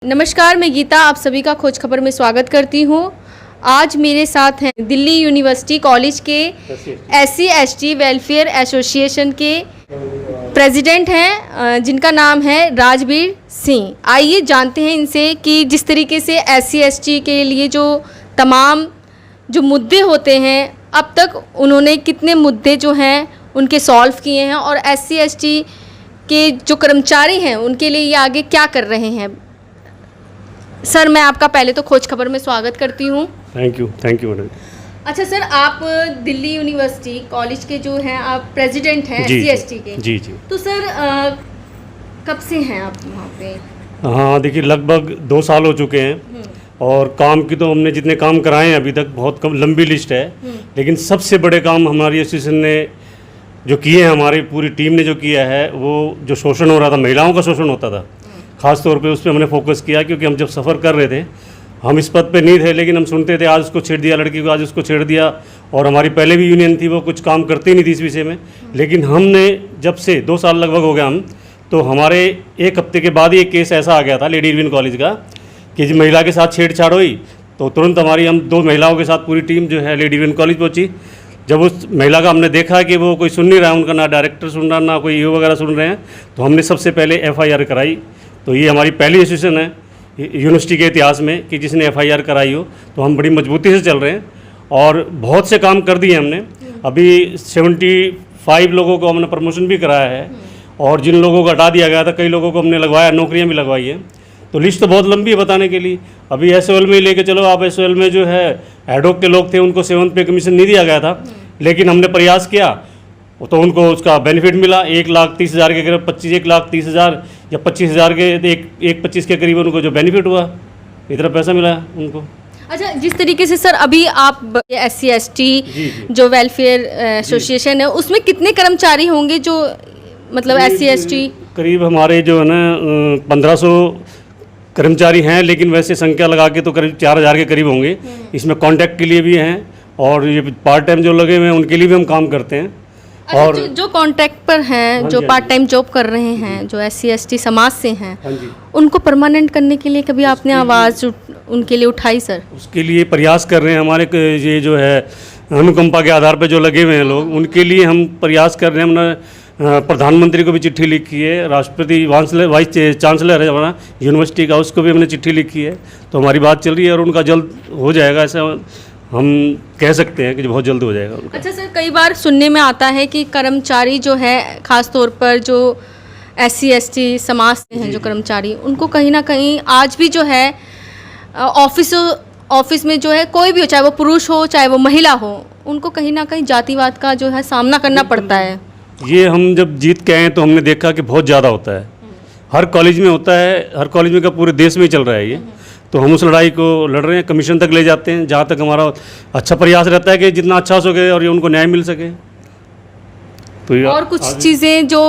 नमस्कार, मैं गीता आप सभी का खोज खबर में स्वागत करती हूँ। आज मेरे साथ हैं दिल्ली यूनिवर्सिटी कॉलेज के SC/ST वेलफेयर एसोसिएशन के प्रेसिडेंट हैं जिनका नाम है राजवीर सिंह। आइए जानते हैं इनसे कि जिस तरीके से SC/ST के लिए जो तमाम जो मुद्दे होते हैं, अब तक उन्होंने कितने मुद्दे जो हैं उनके सॉल्व किए हैं और SC/ST के जो कर्मचारी हैं उनके लिए ये आगे क्या कर रहे हैं। सर, मैं आपका पहले तो खोज खबर में स्वागत करती हूँ। Thank you madam. अच्छा सर, आप दिल्ली यूनिवर्सिटी कॉलेज के जो हैं आप प्रेसिडेंट हैं SC/ST के। जी। तो सर कब से हैं आप वहाँ पे? हाँ देखिए, लगभग 2 साल हो चुके हैं और काम की तो हमने जितने काम कराए हैं अभी तक बहुत कम, लंबी लिस्ट है। लेकिन सबसे बड़े काम हमारी एसोसिएशन ने जो किए हैं, हमारी पूरी टीम ने जो किया है, वो जो शोषण हो रहा था, महिलाओं का शोषण होता था, ख़ास तौर पे उस पर हमने फोकस किया। क्योंकि हम जब सफ़र कर रहे थे, हम इस पद पे नहीं थे, लेकिन हम सुनते थे आज उसको छेड़ दिया लड़की को, आज उसको छेड़ दिया। और हमारी पहले भी यूनियन थी, वो कुछ काम करती नहीं थी इस विषय में। लेकिन हमने जब से 2 साल लगभग हो गया हम, तो हमारे 1 हफ्ते के बाद ही एक केस ऐसा आ गया था लेडी इरविन कॉलेज का कि जो महिला के साथ छेड़छाड़ हुई, तो तुरंत हम 2 महिलाओं के साथ पूरी टीम जो है लेडी इरविन कॉलेज पहुँची। जब उस महिला का हमने देखा कि वो कोई सुन नहीं रहा है, उनका ना डायरेक्टर सुन रहा, ना कोई ईओ वगैरह सुन रहे हैं, तो हमने सबसे पहले FIR कराई। तो ये हमारी पहली एसोसिएशन है यूनिवर्सिटी के इतिहास में कि जिसने FIR कराई हो। तो हम बड़ी मजबूती से चल रहे हैं और बहुत से काम कर दिए हमने। अभी 75 लोगों को हमने प्रमोशन भी कराया है और जिन लोगों को हटा दिया गया था, कई लोगों को हमने लगवाया, नौकरियां भी लगवाई हैं। तो लिस्ट तो बहुत लंबी है बताने के लिए। अभी SOL में ही लेके चलो आप, SOL में जो है एडोक के लोग थे, उनको 7th पे कमीशन नहीं दिया गया था, लेकिन हमने प्रयास किया तो उनको उसका बेनिफिट मिला। 1,30,000 के करीब 1,30,000 या 25,000 के 1,25 के करीब उनको जो बेनिफिट हुआ, इतना पैसा मिला उनको। अच्छा, जिस तरीके से सर अभी आप SC/ST जो वेलफेयर एसोसिएशन है, उसमें कितने कर्मचारी होंगे जो मतलब SC/ST? करीब हमारे जो है ना 1500 कर्मचारी हैं, लेकिन वैसे संख्या लगा के तो करीब 4,000 के करीब होंगे। इसमें कॉन्टैक्ट के लिए भी हैं और ये पार्ट टाइम जो लगे हुए हैं उनके लिए भी हम काम करते हैं। अच्छा, और जो कॉन्ट्रैक्ट पर हैं, जो पार्ट टाइम जॉब कर रहे हैं, जो SC/ST समाज से हैं, उनको परमानेंट करने के लिए कभी आपने आवाज़ उनके लिए उठाई सर? उसके लिए प्रयास कर रहे हैं। हमारे ये जो है अनुकंपा के आधार पर जो लगे हुए हैं लोग, उनके लिए हम प्रयास कर रहे हैं। हमने प्रधानमंत्री को भी चिट्ठी लिखी है, राष्ट्रपति वाइस चांसलर है हमारा यूनिवर्सिटी का, उसको भी हमने चिट्ठी लिखी है। तो हमारी बात चल रही है और उनका जल्द हो जाएगा, ऐसा हम कह सकते हैं कि बहुत जल्द हो जाएगा उनका। अच्छा सर, कई बार सुनने में आता है कि कर्मचारी जो है, ख़ास तौर पर जो SC/ST समाज से हैं जो कर्मचारी, उनको कहीं ना कहीं आज भी जो है ऑफिस में जो है, कोई भी हो, चाहे वो पुरुष हो चाहे वो महिला हो, उनको कहीं ना कहीं जातिवाद का जो है सामना करना पड़ता है। ये हम जब जीत के आए तो हमने देखा कि बहुत ज़्यादा होता है, हर कॉलेज में होता है, हर कॉलेज में का पूरे देश में ही चल रहा है ये। तो हम उस लड़ाई को लड़ रहे हैं, कमीशन तक ले जाते हैं, जहाँ तक हमारा अच्छा प्रयास रहता है कि जितना अच्छा हो सके और ये उनको न्याय मिल सके। तो और कुछ चीज़ें जो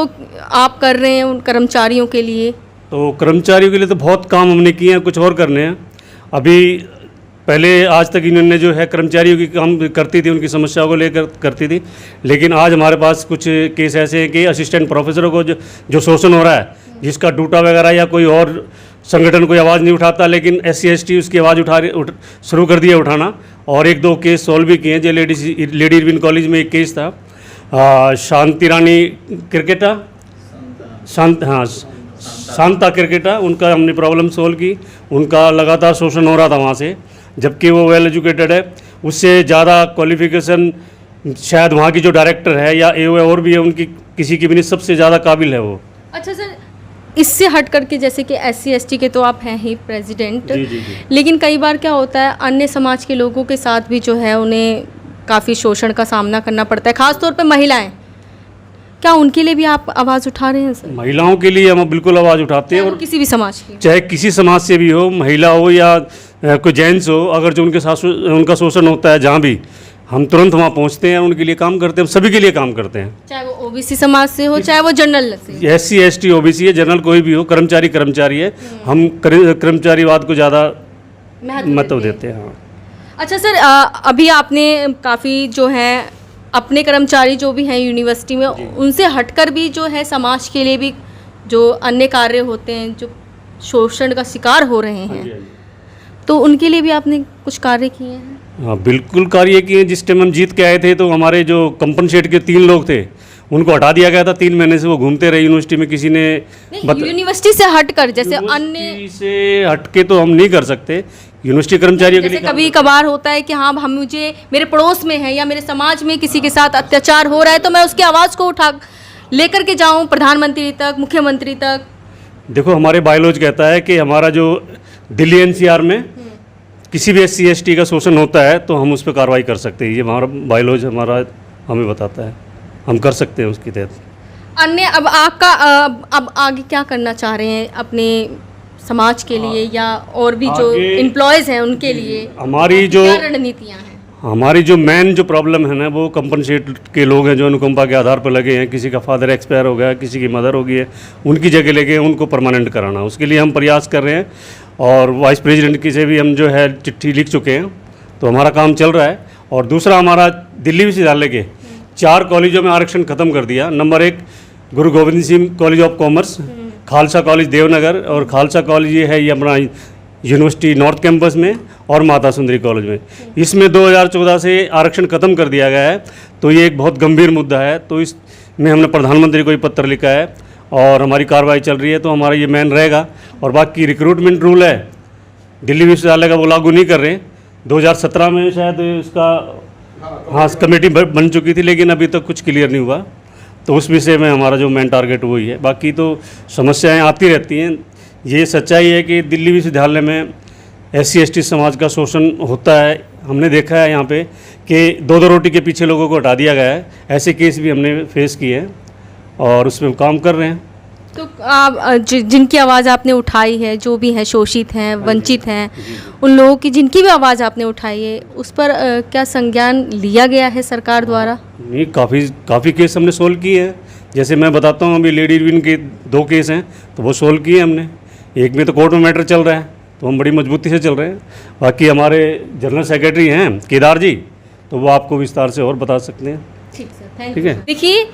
आप कर रहे हैं उन कर्मचारियों के लिए? तो कर्मचारियों के लिए तो बहुत काम हमने किए हैं, कुछ और करने हैं। अभी पहले आज तक इन्होंने जो है कर्मचारियों की काम करती थी, उनकी समस्याओं को लेकर करती थी। लेकिन आज हमारे पास कुछ केस ऐसे हैं कि असिस्टेंट प्रोफेसरों को जो शोषण हो रहा है, जिसका डूटा वगैरह या कोई और संगठन कोई आवाज़ नहीं उठाता, लेकिन SC/ST उसकी आवाज़ शुरू कर दिया उठाना। और 1-2 केस सॉल्व भी किए हैं। जो लेडी इरविन कॉलेज में एक केस था, शांति रानी क्रिकेटा, शांता क्रिकेटा, उनका हमने प्रॉब्लम सोल्व की। उनका लगातार शोषण हो रहा था वहाँ से, जबकि वो वेल एजुकेटेड है, उससे ज़्यादा क्वालिफिकेशन शायद वहाँ की जो डायरेक्टर है या AO और भी है, उनकी किसी की भी नहीं, सबसे ज़्यादा काबिल है वो। अच्छा सर, इससे हट करके जैसे कि SC/ST के तो आप हैं ही प्रेसिडेंट, जी। लेकिन कई बार क्या होता है, अन्य समाज के लोगों के साथ भी जो है उन्हें काफ़ी शोषण का सामना करना पड़ता है, ख़ास तौर पे महिलाएं। क्या उनके लिए भी आप आवाज़ उठा रहे हैं सर? महिलाओं के लिए हम बिल्कुल आवाज़ उठाते हैं, और किसी भी समाज की, चाहे किसी समाज से भी हो, महिला हो या कोई जेंट्स हो, अगर जो उनके साथ उनका शोषण होता है जहाँ भी, हम तुरंत वहाँ पहुँचते हैं, उनके लिए काम करते हैं, सभी के लिए काम करते हैं। चाहे वो OBC समाज से हो, चाहे वो जनरल से। SC/ST OBC है, जनरल कोई भी हो, कर्मचारी है। हम कर्मचारीवाद को ज़्यादा महत्व देते हैं। हाँ। अच्छा सर, अभी आपने काफ़ी जो है अपने कर्मचारी जो भी हैं यूनिवर्सिटी में, उनसे हटकर भी जो है समाज के लिए भी जो अन्य कार्य होते हैं, जो शोषण का शिकार हो रहे हाँ जी, हैं, हाँ जी। तो उनके लिए भी आपने कुछ कार्य किए हैं? हाँ बिल्कुल कार्य किए। जिस टाइम हम जीत के आए थे तो हमारे जो कंपनसेट के 3 लोग थे उनको हटा दिया गया था। 3 महीने से वो घूमते रहे यूनिवर्सिटी में, किसी ने यूनिवर्सिटी से हटकर, जैसे अन्य यूनिवर्सिटी से हटके तो हम नहीं कर सकते। यूनिवर्सिटी कर्मचारियों के जैसे लिए कभी कभार होता है कि हाँ हम मुझे मेरे पड़ोस में है या मेरे समाज में किसी के साथ अत्याचार हो रहा है तो मैं उसकी आवाज़ को उठा लेकर के जाऊं प्रधानमंत्री तक, मुख्यमंत्री तक। देखो हमारे बायोलॉज कहता है कि हमारा जो दिल्ली एनसीआर में किसी भी SC ST का शोषण होता है तो हम उस पर कार्रवाई कर सकते हैं। ये हमारा बायोलॉज हमारा हमें बताता है, हम कर सकते हैं उसके तहत। अन्य अब आपका अब आगे क्या करना चाह रहे हैं अपने समाज के लिए या और भी जो आगे- एम्प्लॉयज़ हैं उनके लिए? हमारी जो क्या रणनीतियाँ हैं? हमारी जो मेन जो प्रॉब्लम है ना, वो कंपनसेट के लोग हैं जो अनुकंपा के आधार पर लगे हैं। किसी का फादर एक्सपायर हो गया, किसी की मदर हो गई है, उनकी जगह लेके उनको परमानेंट कराना, उसके लिए हम प्रयास कर रहे हैं। और वाइस प्रेसिडेंट की से भी हम जो है चिट्ठी लिख चुके हैं, तो हमारा काम चल रहा है। और दूसरा, हमारा दिल्ली विश्वविद्यालय के 4 कॉलेजों में आरक्षण खत्म कर दिया। Number 1 Guru Govind Singh college of commerce, Khalsa college Devnagar, और खालसा कॉलेज ये है ये अपना यूनिवर्सिटी नॉर्थ कैंपस में, और माता सुंदरी कॉलेज में। इसमें 2014 से आरक्षण खत्म कर दिया गया है। तो ये एक बहुत गंभीर मुद्दा है। तो इसमें हमने प्रधानमंत्री को ही पत्र लिखा है और हमारी कार्रवाई चल रही है। तो हमारा ये मेन रहेगा। और बाकी रिक्रूटमेंट रूल है दिल्ली विश्वविद्यालय का, वो लागू नहीं कर रहे। 2017 में शायद इसका हाँ कमेटी बन चुकी थी, लेकिन अभी तक कुछ क्लियर नहीं हुआ। तो उस विषय में हमारा जो मेन टारगेट वही है। बाकी तो समस्याएं आती रहती हैं। ये सच्चाई है कि दिल्ली विश्वविद्यालय में SC ST समाज का शोषण होता है। हमने देखा है यहाँ पे कि 2-2 रोटी के पीछे लोगों को हटा दिया गया है। ऐसे केस भी हमने फेस किए हैं और उसमें काम कर रहे हैं। तो आप जिनकी आवाज़ आपने उठाई है, जो भी हैं शोषित हैं, वंचित हैं, उन लोगों की जिनकी भी आवाज़ आपने उठाई है, उस पर क्या संज्ञान लिया गया है सरकार द्वारा? नहीं, काफ़ी केस हमने सोल्व किए हैं। जैसे मैं बताता हूँ, अभी लेडी विन के 2 केस हैं तो वो सोल्व किए हमने। एक में तो कोर्ट में मैटर चल रहा है, तो हम बड़ी मजबूती से चल रहे हैं। बाकी हमारे जनरल सेक्रेटरी हैं केदार जी, तो वो आपको विस्तार से और बता सकते हैं। ठीक सर, थैंक ठीक यू। है। देखिए,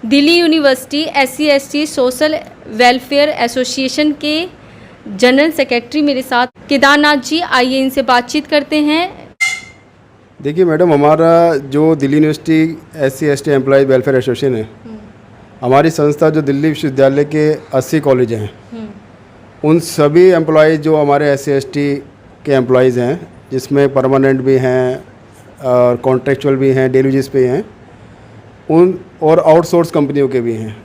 Delhi university SC ST social welfare association के जनरल सेक्रेटरी मेरे साथ केदारनाथ जी, आइए इनसे बातचीत करते हैं। देखिए मैडम, हमारा जो Delhi university SC ST employee welfare association है, हमारी संस्था जो दिल्ली विश्वविद्यालय के 80 कॉलेज हैं, उन सभी एम्प्लॉयज़ जो हमारे SC ST के एम्प्लॉयज़ हैं, जिसमें परमानेंट भी हैं और कॉन्ट्रेक्चुअल भी हैं, डेली वेजेस पे हैं, उन और आउटसोर्स कंपनियों के भी हैं,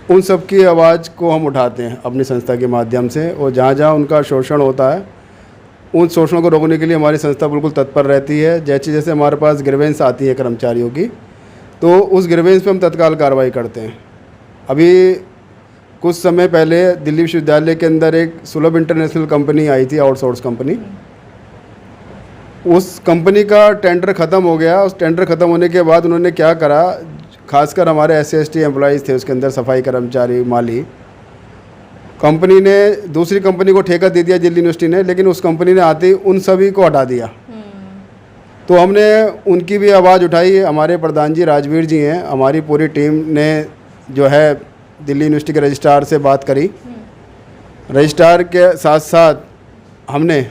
उन सब की आवाज़ को हम उठाते हैं अपनी संस्था के माध्यम से। और जहाँ जहाँ उनका शोषण होता है, उन शोषण को रोकने के लिए हमारी संस्था बिल्कुल तत्पर रहती है। जैसे जैसे हमारे पास ग्रीवेंस आती है कर्मचारियों की, तो उस ग्रीवेंस पे हम तत्काल कार्रवाई करते हैं। अभी कुछ समय पहले दिल्ली विश्वविद्यालय के अंदर एक सुलभ इंटरनेशनल कंपनी आई थी, आउटसोर्स कंपनी। उस कंपनी का टेंडर ख़त्म हो गया। उस टेंडर ख़त्म होने के बाद उन्होंने क्या करा, खासकर हमारे SC ST एम्प्लॉयज़ थे उसके अंदर, सफाई कर्मचारी, माली, कंपनी ने दूसरी कंपनी को ठेका दे दिया दिल्ली यूनिवर्सिटी ने, लेकिन उस कंपनी ने आते ही उन सभी को हटा दिया। तो हमने उनकी भी आवाज़ उठाई। हमारे प्रधान जी राजवीर जी हैं, हमारी पूरी टीम ने जो है दिल्ली यूनिवर्सिटी के रजिस्ट्रार से बात करी। रजिस्ट्रार के साथ साथ हमने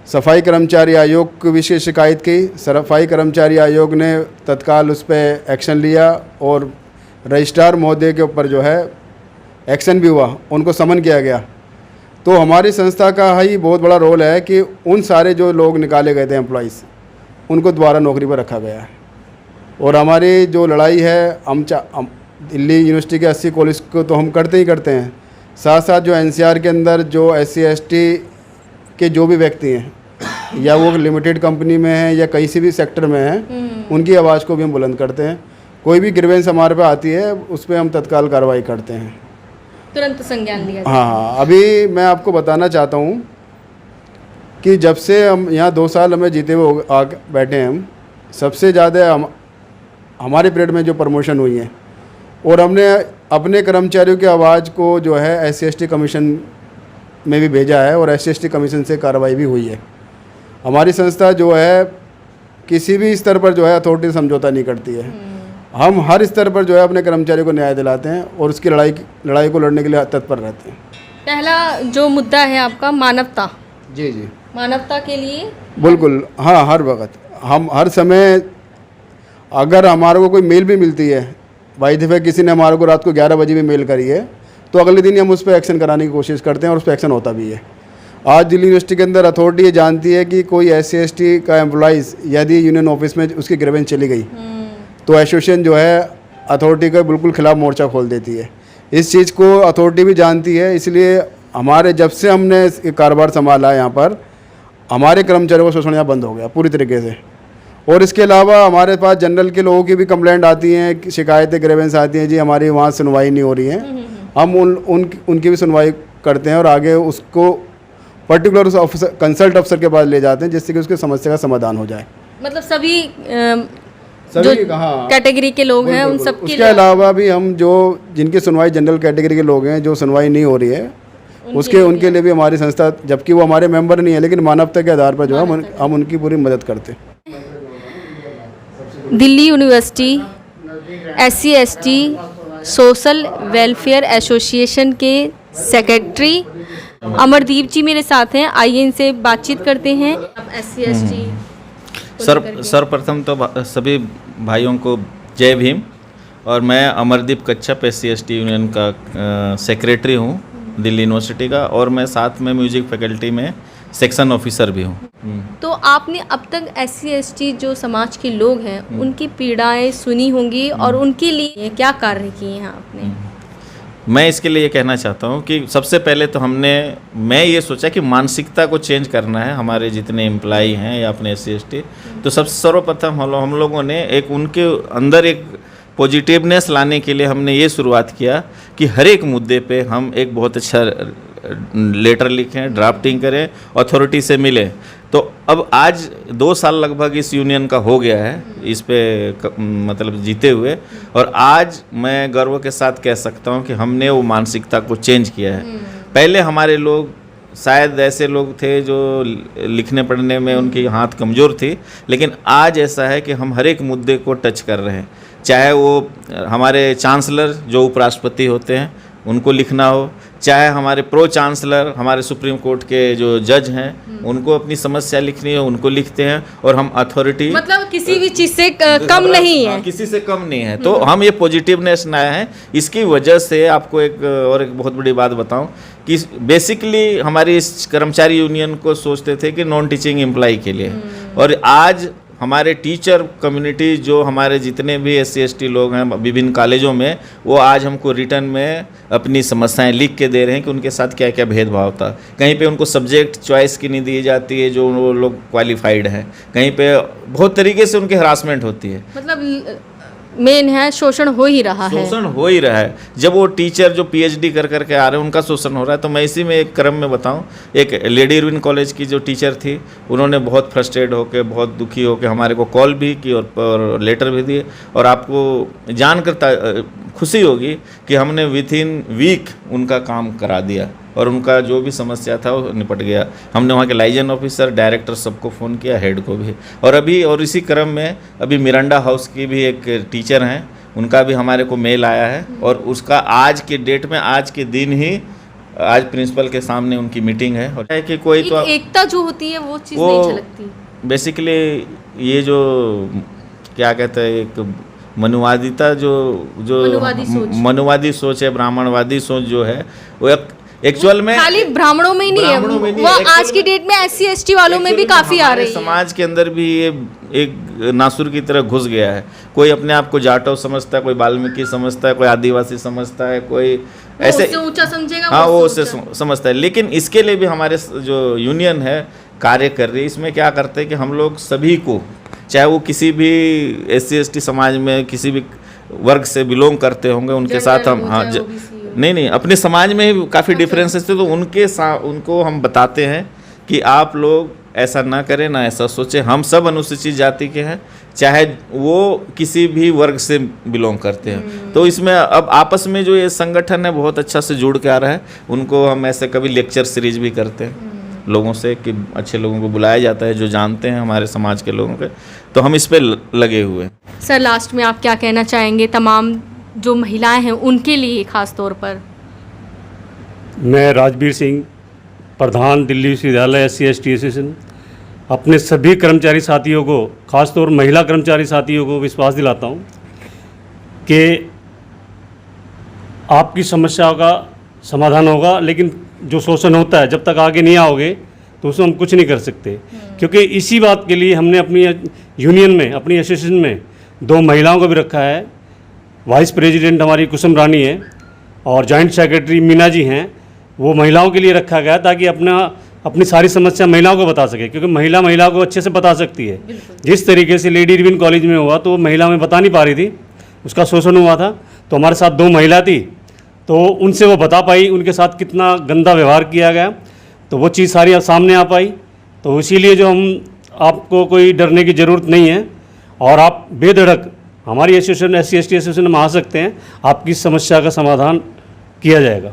सफाई कर्मचारी आयोग की विशेष शिकायत की। सफाई कर्मचारी आयोग ने तत्काल उस पर एक्शन लिया और रजिस्ट्रार महोदय के ऊपर जो है एक्शन भी हुआ, उनको समन किया गया। तो हमारी संस्था का ही बहुत बड़ा रोल है कि उन सारे जो लोग निकाले गए थे एम्प्लॉइज़, उनको दोबारा नौकरी पर रखा गया है। और हमारी जो लड़ाई है, हम दिल्ली यूनिवर्सिटी के 80 कॉलेज को तो हम करते ही करते हैं, साथ साथ जो NCR के अंदर जो SC ST के जो भी व्यक्ति हैं, या वो लिमिटेड कंपनी में हैं या किसी भी सेक्टर में हैं, उनकी आवाज़ को भी हम बुलंद करते हैं। कोई भी ग्रीवेंस हमारे पे आती है, उस पर हम तत्काल कार्रवाई करते हैं, तुरंत संज्ञान लिया। हाँ। अभी मैं आपको बताना चाहता हूँ कि जब से हम यहाँ 2 साल हमें जीते हुए आ बैठे हैं, हम सबसे ज़्यादा हमारे पीरियड में जो प्रमोशन हुई है, और हमने अपने कर्मचारियों की आवाज़ को जो है SC ST कमीशन में भी भेजा है और SC ST कमीशन से कार्रवाई भी हुई है। हमारी संस्था जो है किसी भी स्तर पर जो है अथॉरिटी से समझौता नहीं करती है। हम हर स्तर पर जो है अपने कर्मचारियों को न्याय दिलाते हैं और उसकी लड़ाई को लड़ने के लिए तत्पर रहते हैं। पहला जो मुद्दा है आपका मानवता, जी जी मानवता के लिए बिल्कुल। हाँ, हर वक्त हम हर समय अगर हमारे को कोई मेल भी मिलती है, बाई दफ़े किसी ने हमारे को रात को 11 बजे भी मेल करी है, तो अगले दिन ही हम उस पर एक्शन कराने की कोशिश करते हैं और उस पर एक्शन होता भी है। आज दिल्ली यूनिवर्सिटी के अंदर अथॉरिटी ये जानती है कि कोई SC/ST का एम्प्लॉइज़ यदि यूनियन ऑफिस में उसकी ग्रीवेंस चली गई तो एसोसिएशन जो है अथॉरिटी के बिल्कुल खिलाफ मोर्चा खोल देती है। इस चीज़ को अथॉरिटी भी जानती है, इसलिए हमारे जब से हमने ये कारोबार संभाला है यहाँ पर, हमारे कर्मचारियों का शोषण यहाँ बंद हो गया पूरी तरीके से। और इसके अलावा हमारे पास जनरल के लोगों की भी कंप्लेंट आती हैं, शिकायतें ग्रेवेंस आती हैं, जी हमारी वहाँ सुनवाई नहीं हो रही है। हम उनकी भी सुनवाई करते हैं और आगे उसको पर्टिकुलर उस ऑफिसर कंसल्ट अफसर के पास ले जाते हैं, जिससे कि उसकी समस्या का समाधान हो जाए। मतलब सभी सभी जो कैटेगरी के लोग हैं उन सब के उसके अलावा भी हम जो जिनकी सुनवाई जनरल कैटेगरी के लोग हैं, जो सुनवाई नहीं हो रही है, उनके लिए भी हमारी संस्था, जबकि वो हमारे मेंबर नहीं है, लेकिन मानवता के आधार पर जो है हम उनकी पूरी मदद करते हैं। Delhi university SC/ST social welfare association के सेक्रेटरी अमरदीप जी मेरे साथ हैं, आइए इनसे बातचीत करते हैं। SC/ST सर्वप्रथम तो सभी भाइयों को जय भीम। और मैं अमरदीप कच्छप SC/ST यूनियन का सेक्रेटरी हूँ दिल्ली यूनिवर्सिटी का, और मैं साथ में म्यूजिक फैकल्टी में सेक्शन ऑफिसर भी हूँ। तो आपने अब तक SC/ST जो समाज के लोग हैं उनकी पीड़ाएं सुनी होंगी और उनके लिए क्या कार्य किए हैं आपने? मैं इसके लिए ये कहना चाहता हूँ कि सबसे पहले तो मैं ये सोचा कि मानसिकता को चेंज करना है हमारे जितने एम्प्लॉई हैं या अपने SC/ST। तो सबसे सर्वप्रथम हम लोगों ने एक उनके अंदर एक पॉजिटिवनेस लाने के लिए हमने ये शुरुआत किया कि हर एक मुद्दे पे हम एक बहुत अच्छा लेटर लिखें, ड्राफ्टिंग करें, अथॉरिटी से मिलें। तो अब आज 2 साल लगभग इस यूनियन का हो गया है इस पे मतलब जीते हुए, और आज मैं गर्व के साथ कह सकता हूँ कि हमने वो मानसिकता को चेंज किया है। पहले हमारे लोग शायद ऐसे लोग थे जो लिखने पढ़ने में उनकी हाथ कमज़ोर थी, लेकिन आज ऐसा है कि हम हर एक मुद्दे को टच कर रहे हैं। चाहे वो हमारे चांसलर जो उपराष्ट्रपति होते हैं उनको लिखना हो, चाहे हमारे प्रो चांसलर हमारे सुप्रीम कोर्ट के जो जज हैं उनको अपनी समस्या लिखनी हो उनको लिखते हैं, और हम अथॉरिटी मतलब किसी भी चीज़ से कम नहीं है, किसी से कम नहीं है। तो हम ये पॉजिटिवनेस लाए हैं। इसकी वजह से आपको एक बहुत बड़ी बात बताऊं कि बेसिकली हमारी इस कर्मचारी यूनियन को सोचते थे कि नॉन टीचिंग एम्प्लॉय के लिए, और आज हमारे टीचर कम्युनिटी जो हमारे जितने भी SC/ST लोग हैं विभिन्न कॉलेजों में, वो आज हमको रिटर्न में अपनी समस्याएं लिख के दे रहे हैं कि उनके साथ क्या क्या भेदभाव था। कहीं पे उनको सब्जेक्ट चॉइस की नहीं दी जाती है जो वो लोग क्वालिफाइड हैं, कहीं पे बहुत तरीके से उनकी हरासमेंट होती है। मतलब मेन है शोषण हो ही रहा है, शोषण हो ही रहा है। जब वो टीचर जो PhD कर करके आ रहे हैं उनका शोषण हो रहा है। तो मैं इसी में एक क्रम में बताऊं, एक लेडी इरविन कॉलेज की जो टीचर थी उन्होंने बहुत फ्रस्ट्रेट होकर, बहुत दुखी होकर हमारे को कॉल भी की और लेटर भी दिए, और आपको जानकर खुशी होगी कि हमने विथिन वीक उनका काम करा दिया और उनका जो भी समस्या था वो निपट गया। हमने वहाँ के लाइजन ऑफिसर, डायरेक्टर सबको फ़ोन किया, हेड को भी। और इसी क्रम में अभी मिरांडा हाउस की भी एक टीचर हैं, उनका भी हमारे को मेल आया है, और उसका आज के डेट में, आज के दिन ही, आज प्रिंसिपल के सामने उनकी मीटिंग है। और कि कोई तो एकता जो होती है वो चीज़ नहीं झलकती। बेसिकली ये जो क्या कहते हैं, एक मनुवादिता जो मनुवादी सोच है, ब्राह्मणवादी सोच जो है, वो एक्चुअल में खाली ब्राह्मणों में ही नहीं है, वो आज की डेट में SC/ST वालों में भी काफ़ी आ रही है। समाज के अंदर भी ये एक नासुर की तरह घुस गया है। कोई अपने आप को जाटव समझता है, कोई वाल्मीकि समझता है, कोई आदिवासी समझता है, कोई ऐसे ऊंचा समझेगा, हाँ वो उससे समझता है। लेकिन इसके लिए भी हमारे जो यूनियन है कार्य कर रही है। इसमें क्या करते हैं कि हम लोग सभी को, चाहे वो किसी भी SC/ST समाज में किसी भी वर्ग से बिलोंग करते होंगे, उनके साथ हम नहीं अपने समाज में ही काफ़ी डिफरेंसेस थे, तो उनको हम बताते हैं कि आप लोग ऐसा ना करें, ना ऐसा सोचें। हम सब अनुसूचित जाति के हैं, चाहे वो किसी भी वर्ग से बिलोंग करते हैं। तो इसमें अब आपस में जो ये संगठन है बहुत अच्छा से जुड़ के आ रहा है। उनको हम ऐसे कभी लेक्चर सीरीज भी करते हैं लोगों से, कि अच्छे लोगों को बुलाया जाता है जो जानते हैं हमारे समाज के लोगों के। तो हम इस पे लगे हुए हैं। सर लास्ट में आप क्या कहना चाहेंगे तमाम जो महिलाएं हैं उनके लिए खास तौर पर? मैं राजवीर सिंह, प्रधान दिल्ली विश्वविद्यालय SC ST एसोसिएशन, अपने सभी कर्मचारी साथियों को, खासतौर महिला कर्मचारी साथियों को विश्वास दिलाता हूँ कि आपकी समस्याओं का समाधान होगा। लेकिन जो शोषण होता है, जब तक आगे नहीं आओगे तो उसमें हम कुछ नहीं कर सकते, क्योंकि इसी बात के लिए हमने अपनी यूनियन में, अपनी एसोसिएशन में 2 महिलाओं को भी रखा है। वाइस प्रेसिडेंट हमारी कुसुम रानी है और जॉइंट सेक्रेटरी मीना जी हैं। वो महिलाओं के लिए रखा गया ताकि अपनी सारी समस्या महिलाओं को बता सके, क्योंकि महिला को अच्छे से बता सकती है। जिस तरीके से लेडी रिविन कॉलेज में हुआ तो महिला में बता नहीं पा रही थी, उसका शोषण हुआ था। तो हमारे साथ 2 महिला थी, तो उनसे वो बता पाई उनके साथ कितना गंदा व्यवहार किया गया, तो वो चीज़ सारी सामने आ पाई। तो इसीलिए जो हम, आपको कोई डरने की ज़रूरत नहीं है और आप बेधड़क हमारी एसोसिएशन SC ST एसोसिएशन में आ सकते हैं। आपकी समस्या का समाधान किया जाएगा।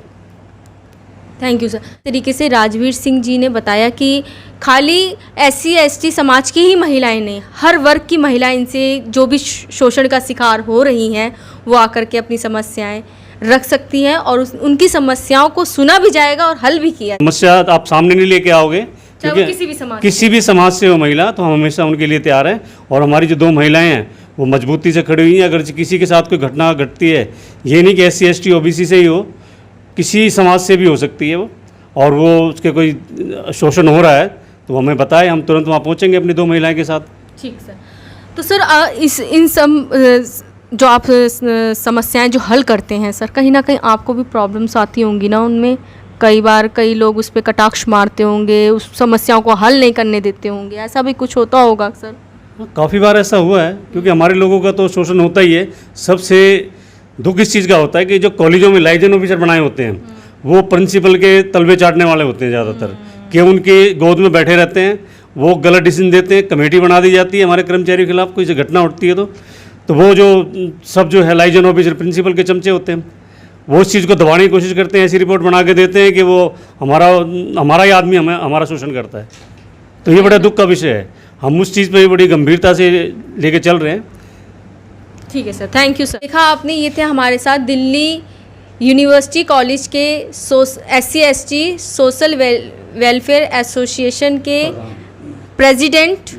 Thank you sir. तरीके से राजवीर सिंह जी ने बताया कि खाली SC ST समाज की ही महिलाएं नहीं, हर वर्ग की महिलाएं इनसे जो भी शोषण का शिकार हो रही हैं वो आकर के अपनी समस्याएं रख सकती हैं और उनकी समस्याओं को सुना भी जाएगा और हल भी किया। समस्या आप सामने नहीं लेके आओगे, चाहे वो किसी भी समाज से हो महिला, तो हम हमेशा उनके लिए तैयार हैं। और हमारी जो 2 महिलाएं हैं वो मजबूती से खड़ी हुई हैं। अगर किसी के साथ कोई घटना घटती है, ये नहीं कि SC ST OBC से ही हो, किसी समाज से भी हो सकती है वो, और वो उसके कोई शोषण हो रहा है तो हमें बताएं, हम तुरंत वहाँ पहुँचेंगे अपनी 2 महिलाएं के साथ। ठीक सर। तो सर इन सब जो आप समस्याएं जो हल करते हैं सर, कहीं ना कहीं आपको भी प्रॉब्लम्स आती होंगी ना उनमें। कई बार कई लोग उस पर कटाक्ष मारते होंगे, उस समस्याओं को हल नहीं करने देते होंगे, ऐसा भी कुछ होता होगा सर? काफ़ी बार ऐसा हुआ है, क्योंकि हमारे लोगों का तो शोषण होता ही है। सबसे दुख इस चीज़ का होता है कि जो कॉलेजों में लाइजन ऑफिसर बनाए होते हैं वो प्रिंसिपल के तलवे चाटने वाले होते हैं ज़्यादातर, कि उनके गोद में बैठे रहते हैं, वो गलत डिसीजन देते हैं। कमेटी बना दी जाती है हमारे कर्मचारियों के खिलाफ, कोई से घटना उठती है तो वो जो सब जो है लाइजन ऑफिसर प्रिंसिपल के चमचे होते हैं, वो उस चीज़ को दबाने की कोशिश करते हैं। ऐसी रिपोर्ट बना के देते हैं कि वो हमारा ही आदमी हमारा शोषण करता है। तो ये बड़ा दुख का विषय है। हम उस चीज़ पर बड़ी गंभीरता से लेके चल रहे हैं। ठीक है सर, थैंक यू सर। देखा आपने, ये थे हमारे साथ दिल्ली यूनिवर्सिटी कॉलेज के SC ST social welfare association के प्रेसिडेंट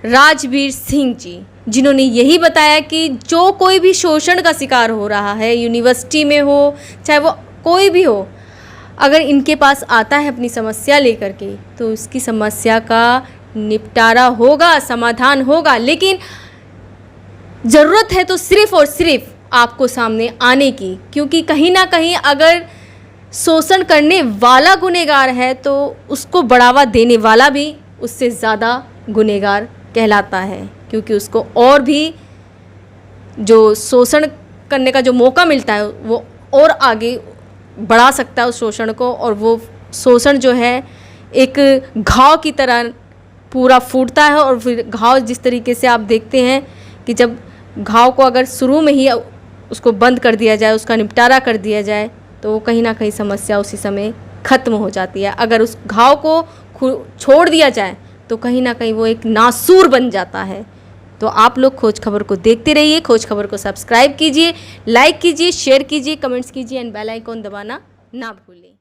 राजवीर सिंह जी, जिन्होंने यही बताया कि जो कोई भी शोषण का शिकार हो रहा है, यूनिवर्सिटी में हो चाहे वो कोई भी हो, अगर इनके पास आता है अपनी समस्या लेकर के तो उसकी समस्या का निपटारा होगा, समाधान होगा। लेकिन ज़रूरत है तो सिर्फ़ और सिर्फ आपको सामने आने की, क्योंकि कहीं ना कहीं अगर शोषण करने वाला गुनहगार है तो उसको बढ़ावा देने वाला भी उससे ज़्यादा गुनहगार कहलाता है, क्योंकि उसको और भी जो शोषण करने का जो मौका मिलता है वो और आगे बढ़ा सकता है उस शोषण को। और वो शोषण जो है एक घाव की तरह पूरा फूटता है, और फिर घाव जिस तरीके से आप देखते हैं कि जब घाव को अगर शुरू में ही उसको बंद कर दिया जाए, उसका निपटारा कर दिया जाए, तो वो कहीं ना कहीं समस्या उसी समय ख़त्म हो जाती है। अगर उस घाव को छोड़ दिया जाए तो कहीं ना कहीं वो एक नासूर बन जाता है। तो आप लोग खोज खबर को देखते रहिए, खोज खबर को सब्सक्राइब कीजिए, लाइक कीजिए, शेयर कीजिए, कमेंट्स कीजिए एंड बेल आइकॉन दबाना ना भूलें।